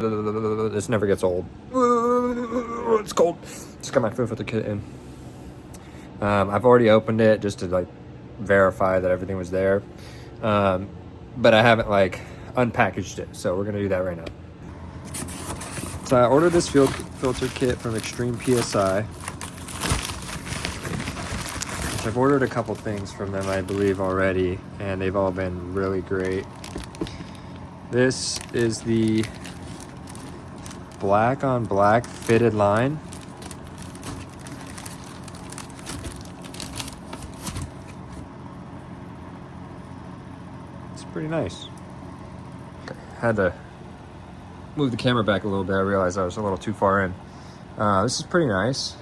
This never gets old. It's cold. Just got my fill filter kit in. I've already opened it just to like verify that everything was there, but I haven't like unpackaged it, so we're gonna do that right now. So I ordered this filter kit from ExtremePSI, which I've ordered a couple things from them, I believe, already, and they've all been really great. This is the black on black fitted line. It's pretty nice. Okay, had to move the camera back a little bit. I realized I was a little too far in. This is pretty nice.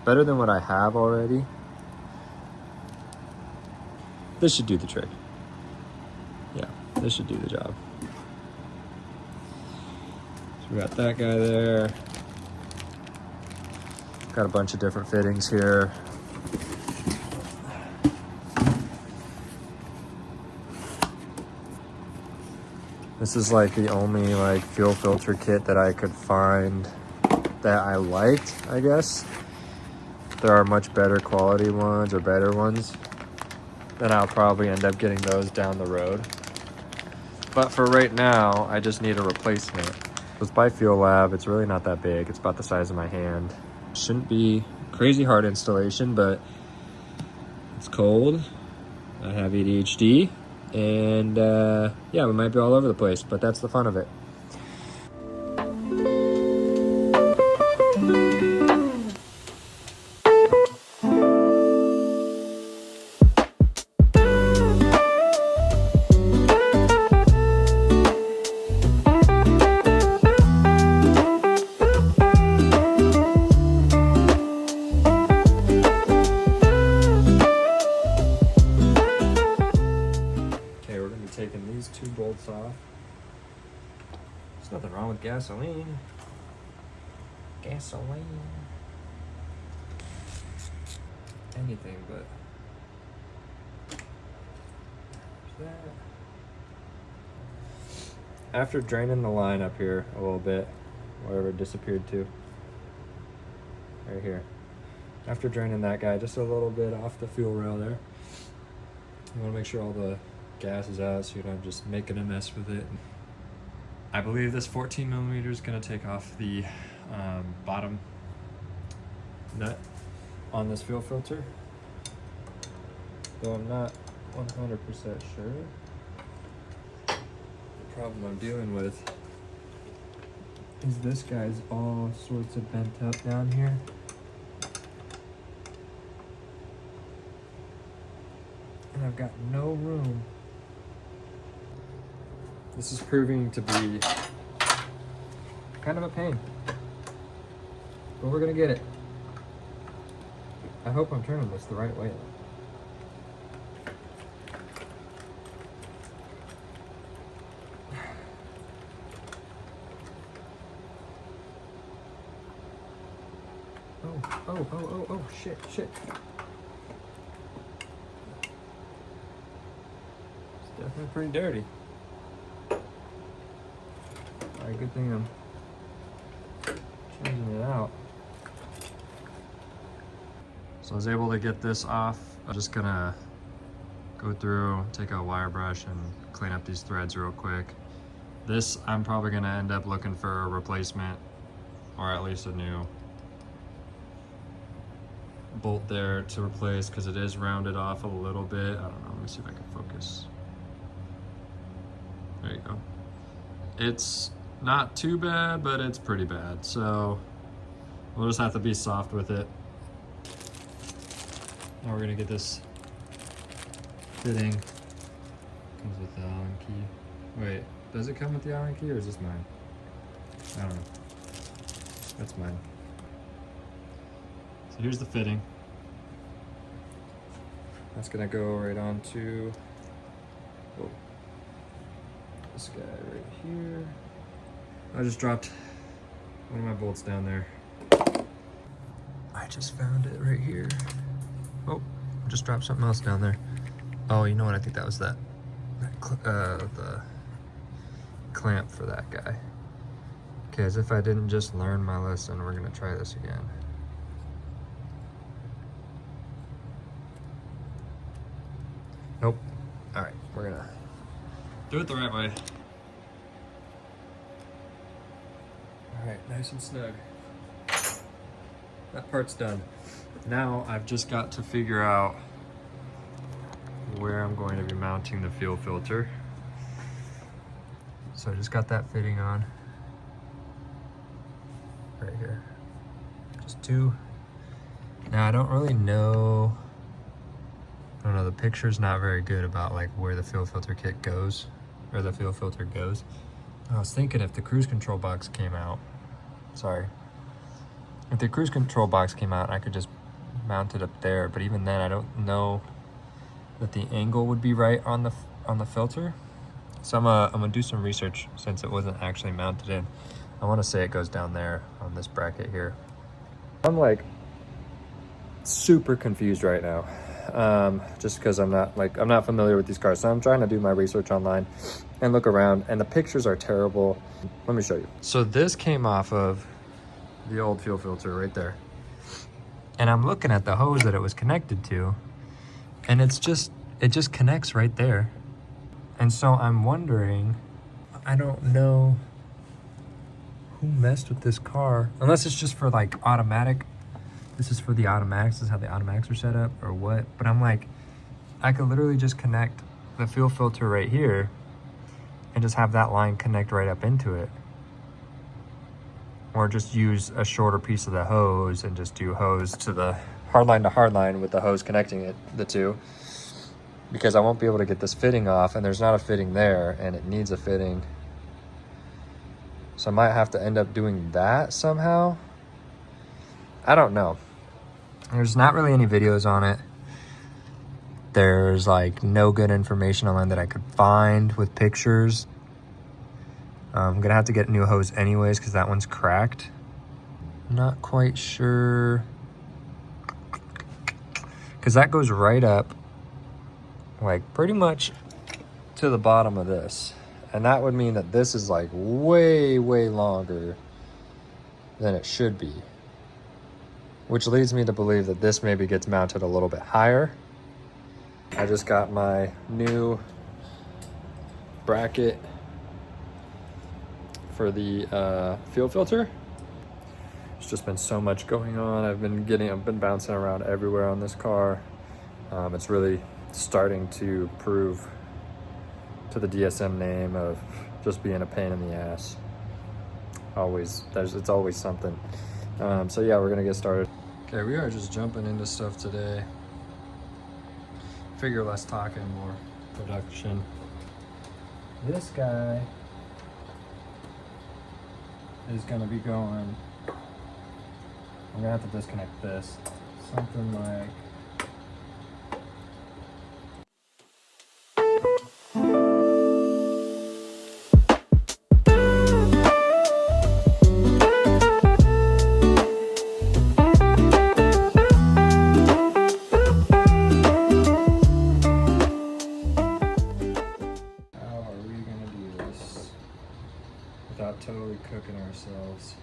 Better than what I have already. This should do the trick. Yeah, this should do the job. So we got that guy there. Got a bunch of different fittings here. This is like the only like fuel filter kit that I could find that I liked, I guess. There are much better quality ones or better ones. Then I'll probably end up getting those down the road. But for right now, I just need a replacement. It's by Fuel Lab. It's really not that big. It's about the size of my hand. Shouldn't be crazy hard installation, but it's cold. I have ADHD. And yeah, we might be all over the place, but that's the fun of it. Taking these two bolts off. There's nothing wrong with gasoline. Gasoline. Anything but that. After draining the line up here a little bit, wherever it disappeared to, right here. After draining that guy just a little bit off the fuel rail there, you want to make sure all the gas is out so you're not just making a mess with it. I believe this 14 millimeter is going to take off the bottom nut on this fuel filter, though I'm not 100% sure. The problem I'm dealing with is this guy's all sorts of bent up down here. And I've got no room. This is proving to be kind of a pain, but we're gonna get it. I hope I'm turning this the right way. Oh, shit. It's definitely pretty dirty. Alright, good thing I'm changing it out. So I was able to get this off. I'm just gonna go through, take a wire brush and clean up these threads real quick. This, I'm probably gonna end up looking for a replacement, or at least a new bolt there to replace, because it is rounded off a little bit. I don't know, let me see if I can focus. There you go. It's not too bad, but it's pretty bad. So we'll just have to be soft with it. Now we're gonna get this fitting. Comes with the Allen key. Wait, does it come with the Allen key or is this mine? I don't know. That's mine. So here's the fitting. That's gonna go right onto this guy right here. I just dropped one of my bolts down there. I just found it right here. Oh, I just dropped something else down there. Oh, you know what? I think that was the clamp for that guy. Okay, as if I didn't just learn my lesson, we're gonna try this again. Nope. All right, we're gonna do it the right way. All right, nice and snug. That part's done. Now I've just got to figure out where I'm going to be mounting the fuel filter. So I just got that fitting on. Right here. Just two. Now I don't really know. I don't know, the picture's not very good about like where the fuel filter kit goes, or the fuel filter goes. I was thinking if the cruise control box came out, if the cruise control box came out, I could just mount it up there, but even then I don't know that the angle would be right on the filter. So I'm gonna do some research since it wasn't actually mounted in. I want to say it goes down there on this bracket here. I'm like super confused right now. Just because I'm not familiar with these cars. So I'm trying to do my research online and look around, and the pictures are terrible. Let me show you. So this came off of the old fuel filter right there. And I'm looking at the hose that it was connected to, and it just connects right there. And so I'm wondering, I don't know who messed with this car, unless it's just for like automatic. This is for the automatics, this is how the automatics are set up, or what. But I'm like, I could literally just connect the fuel filter right here and just have that line connect right up into it. Or just use a shorter piece of the hose and just do hose to the hardline to hardline with the hose connecting the two. Because I won't be able to get this fitting off, and there's not a fitting there, and it needs a fitting. So I might have to end up doing that somehow. I don't know. There's not really any videos on it. There's like no good information online that I could find with pictures. I'm gonna have to get a new hose anyways because that one's cracked. Not quite sure. Because that goes right up, like pretty much to the bottom of this. And that would mean that this is like way, way longer than it should be. Which leads me to believe that this maybe gets mounted a little bit higher. I just got my new bracket for the fuel filter. There's just been so much going on. I've been bouncing around everywhere on this car. It's really starting to prove to the DSM name of just being a pain in the ass. It's always something. So yeah, we're gonna get started. Okay, we are just jumping into stuff today. Figure less talking, more production. This guy is gonna be going, I'm gonna have to disconnect this. Something like, totally cooking ourselves.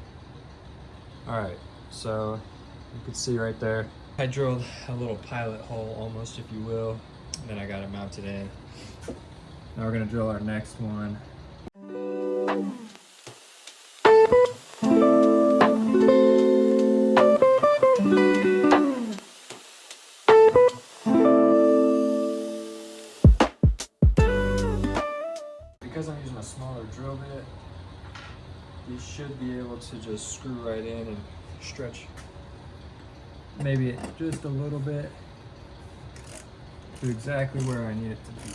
All right, so you can see right there, I drilled a little pilot hole almost, if you will, and then I got it mounted in. Now we're gonna drill our next one. Because I'm using a smaller drill bit, you should be able to just screw right in and stretch maybe just a little bit to exactly where I need it to be.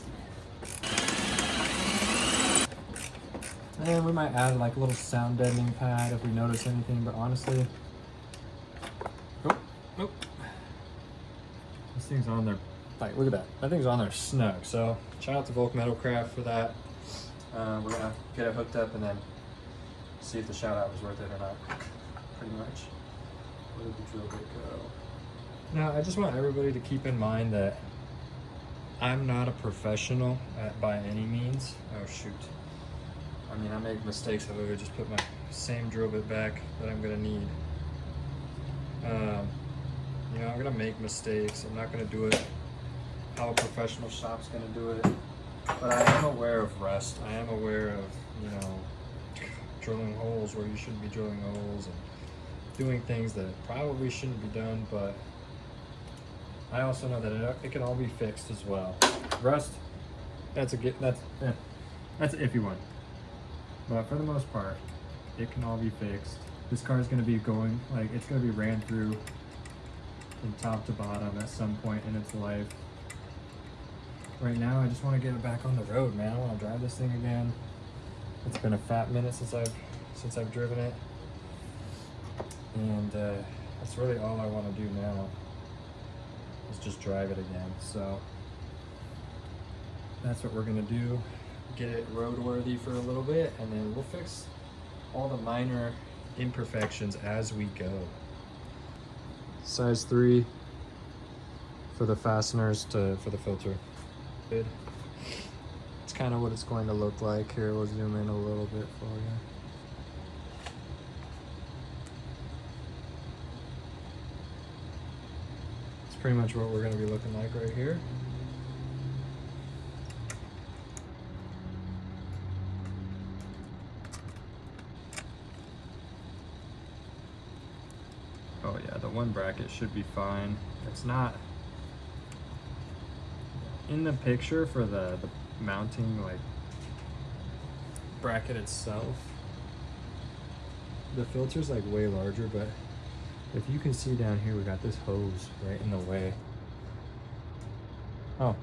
And we might add like a little sound deadening pad if we notice anything, but honestly, nope. This thing's on there, like look at that. That thing's on there snug. So shout out to VolkMetalCraft for that. We're gonna get it hooked up and then see if the shout out was worth it or not, pretty much. Where did the drill bit go? Now, I just want everybody to keep in mind that I'm not a professional by any means. Oh shoot. I mean, I make mistakes. I've just put my same drill bit back that I'm gonna need. You know, I'm gonna make mistakes. I'm not gonna do it how a professional shop's gonna do it. But I am aware of rust. I am aware of, you know, drilling holes where you shouldn't be drilling holes and doing things that probably shouldn't be done, but I also know that it can all be fixed as well. Rust, that's an iffy one. But for the most part, it can all be fixed. This car is going to be going, like, it's going to be ran through from top to bottom at some point in its life. Right now, I just want to get it back on the road, man. I want to drive this thing again. It's been a fat minute since I've driven it, and that's really all I want to do now. Is just drive it again. So that's what we're gonna do. Get it roadworthy for a little bit, and then we'll fix all the minor imperfections as we go. Size 3 for the fasteners for the filter. Good. It's kind of what it's going to look like. Here, we'll zoom in a little bit for you. It's pretty much what we're going to be looking like right here. Oh yeah, the one bracket should be fine. It's not in the picture for the mounting like bracket itself. The filter's like way larger, but if you can see down here, we got this hose right in the way. Oh,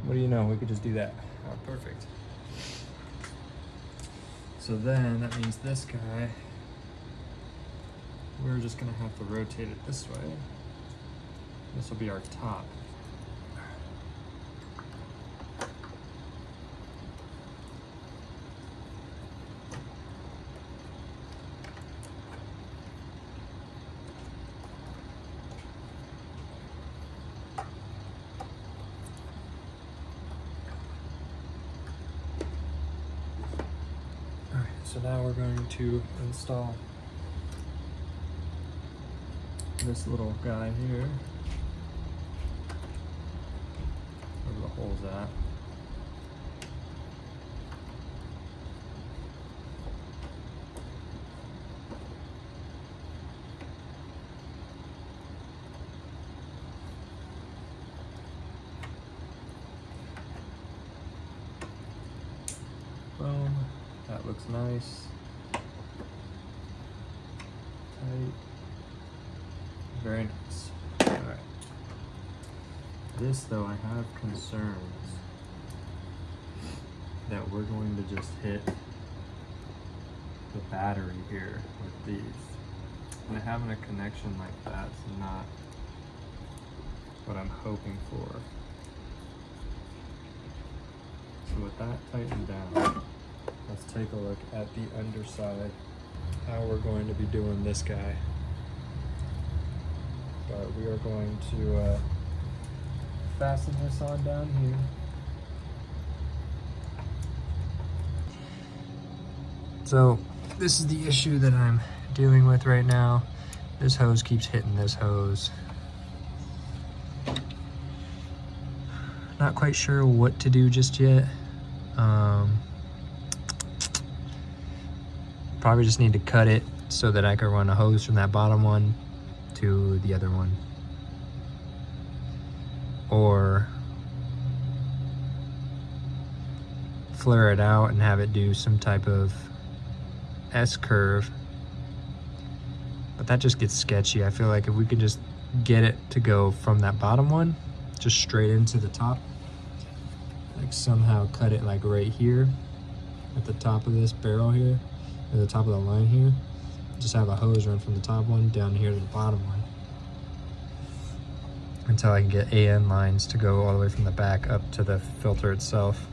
what do you know? We could just do that. Oh, perfect. So then that means this guy, we're just gonna have to rotate it this way. This will be our top. Alright, so now we're going to install this little guy here, where the hole's at. Boom, that looks nice. Tight. Very nice. Alright. This though, I have concerns that we're going to just hit the battery here with these. And having a connection like that's not what I'm hoping for. So with that tightened down, let's take a look at the underside, how we're going to be doing this guy. But we are going to fasten this on down here. So this is the issue that I'm dealing with right now. This hose keeps hitting this hose. Not quite sure what to do just yet. Probably just need to cut it so that I can run a hose from that bottom one to the other one, or flare it out and have it do some type of S-curve, but that just gets sketchy. I feel like if we could just get it to go from that bottom one just straight into the top, like somehow cut it like right here at the top of this barrel here, at the top of the line here, just have a hose run from the top one down here to the bottom one until I can get AN lines to go all the way from the back up to the filter itself.